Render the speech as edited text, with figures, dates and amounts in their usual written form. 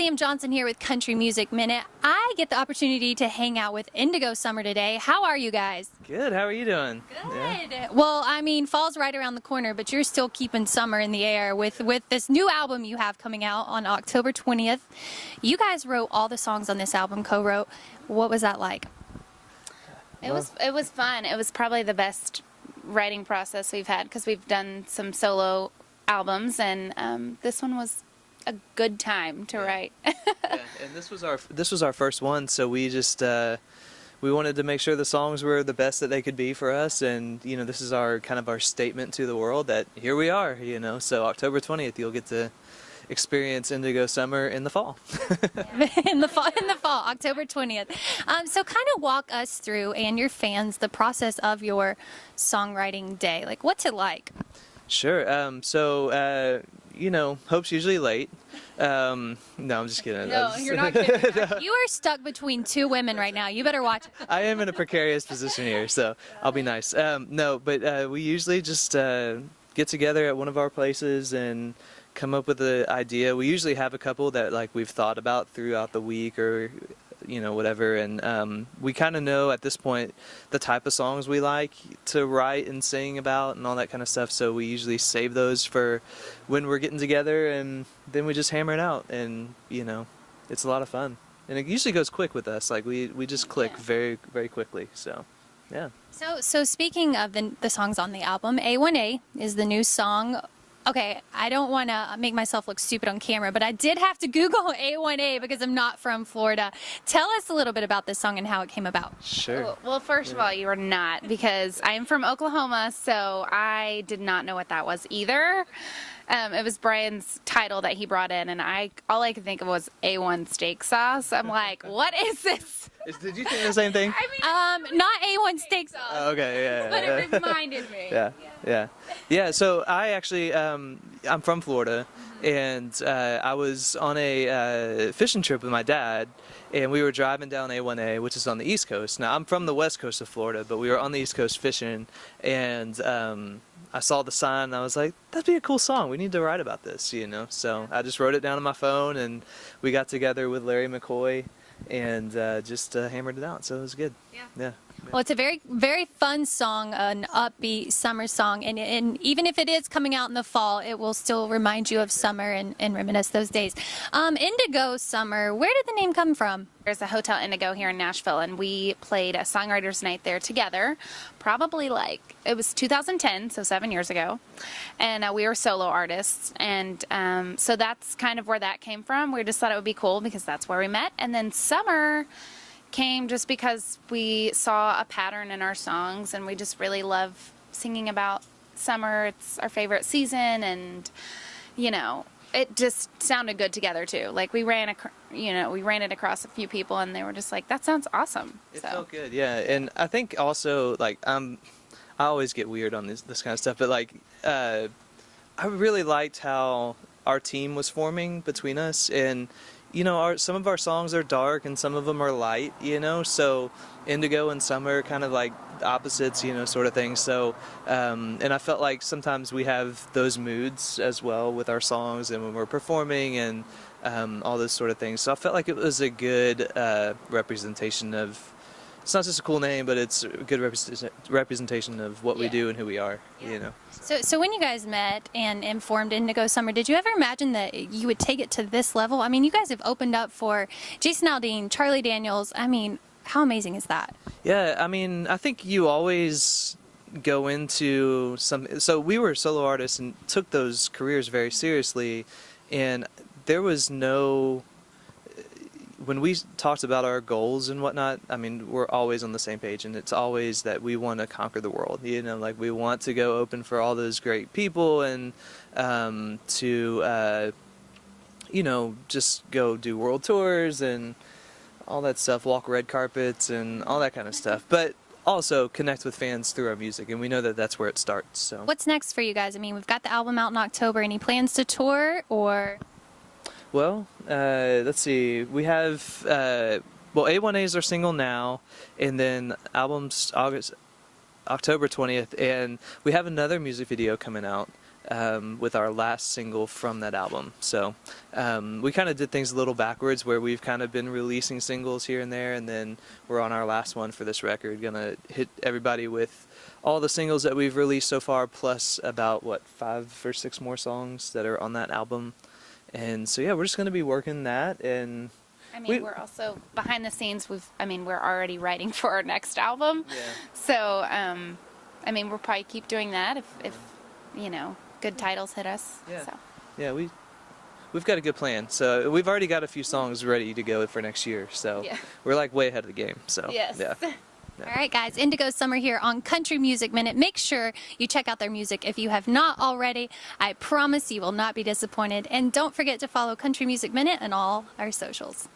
Sam Johnson here with Country Music Minute. I get the opportunity to hang out with Indigo Summer today. How are you guys? Good. How are you doing? Good. Yeah. Well, I mean, fall's right around the corner, but you're still keeping summer in the air with this new album you have coming out on October 20th. You guys wrote all the songs on this album, co-wrote. What was that like? It was fun. It was probably the best writing process we've had because we've done some solo albums, and this one was a good time to write. Yeah, and this was our first one, so we just we wanted to make sure the songs were the best that they could be for us, and this is our kind of our statement to the world that here we are. So October 20th, you'll get to experience Indigo Summer in the fall. in the fall, October 20th. So kind of walk us through, and your fans, the process of your songwriting day. Like, what's it like? Sure. Hope's usually late. No, I'm just kidding. No, you're not kidding. No. You are stuck between two women right now. You better watch it. I am in a precarious position here, so I'll be nice. No, but we usually just get together at one of our places and come up with an idea. We usually have a couple that we've thought about throughout the week or whatever, and we kind of know at this point the type of songs we like to write and sing about and all that kind of stuff, so we usually save those for when we're getting together, and then we just hammer it out, and it's a lot of fun, and it usually goes quick with us. We just click very, very quickly, so yeah. So speaking of the songs on the album, A1A is the new song. Okay, I don't want to make myself look stupid on camera, but I did have to Google A1A because I'm not from Florida. Tell us a little bit about this song and how it came about. Sure. Well, first of all, you are not, because I'm from Oklahoma, so I did not know what that was either. It was Bryan's title that he brought in, and all I could think of was A1 steak sauce. I'm like, what is this? Did you think the same thing? I mean, not A1 steak sauce. Oh, okay, yeah. But it reminded me. Yeah. So I actually, I'm from Florida, and I was on a fishing trip with my dad, and we were driving down A1A, which is on the East Coast. Now, I'm from the West Coast of Florida, but we were on the East Coast fishing, and I saw the sign, and I was like, that'd be a cool song. We need to write about this, So I just wrote it down on my phone, and we got together with Larry McCoy and just hammered it out. So it was good. Yeah. Well, it's a very, very fun song, an upbeat summer song, and even if it is coming out in the fall, it will still remind you of summer and reminisce those days. Indigo Summer, where did the name come from? There's a Hotel Indigo here in Nashville, and we played a songwriters night there together, probably it was 2010, so 7 years ago, and we were solo artists, and so that's kind of where that came from. We just thought it would be cool because that's where we met, and then Summer came just because we saw a pattern in our songs, and we just really love singing about summer. It's our favorite season, and it just sounded good together too. We ran it across a few people, and they were just like, that sounds awesome. It felt good, yeah. And I think also I always get weird on this kind of stuff, but I really liked how our team was forming between us, and some of our songs are dark and some of them are light, so Indigo and Summer are kind of like opposites, sort of thing. So, and I felt like sometimes we have those moods as well with our songs and when we're performing and all those sort of things. So I felt like it was a good representation of, it's not just a cool name, but it's a good representation of what we do and who we are, So when you guys met and formed Indigo Summer, did you ever imagine that you would take it to this level? I mean, you guys have opened up for Jason Aldean, Charlie Daniels. I mean, how amazing is that? Yeah, I mean, I think you always go into so we were solo artists and took those careers very seriously, and there was no, when we talked about our goals and whatnot, I mean, we're always on the same page, and it's always that we want to conquer the world, we want to go open for all those great people and to just go do world tours and all that stuff, walk red carpets and all that kind of stuff, but also connect with fans through our music, and we know that that's where it starts. So what's next for you guys? I mean, we've got the album out in October. Any plans to tour or? Well, let's see. We have A1A is our single now, and then album's October 20th, and we have another music video coming out with our last single from that album. So we kind of did things a little backwards, where we've kind of been releasing singles here and there, and then we're on our last one for this record, gonna hit everybody with all the singles that we've released so far, plus about 5 or 6 more songs that are on that album. And so yeah, we're just gonna be working that. And I mean, we're also behind the scenes. We're already writing for our next album. Yeah. So, I mean, we'll probably keep doing that if good titles hit us. Yeah. So. Yeah, we've got a good plan. So we've already got a few songs ready to go for next year. So Yeah. we're like way ahead of the game. So Yes. yeah. All right, guys, Indigo Summer here on Country Music Minute. Make sure you check out their music if you have not already. I promise you will not be disappointed. And don't forget to follow Country Music Minute on all our socials.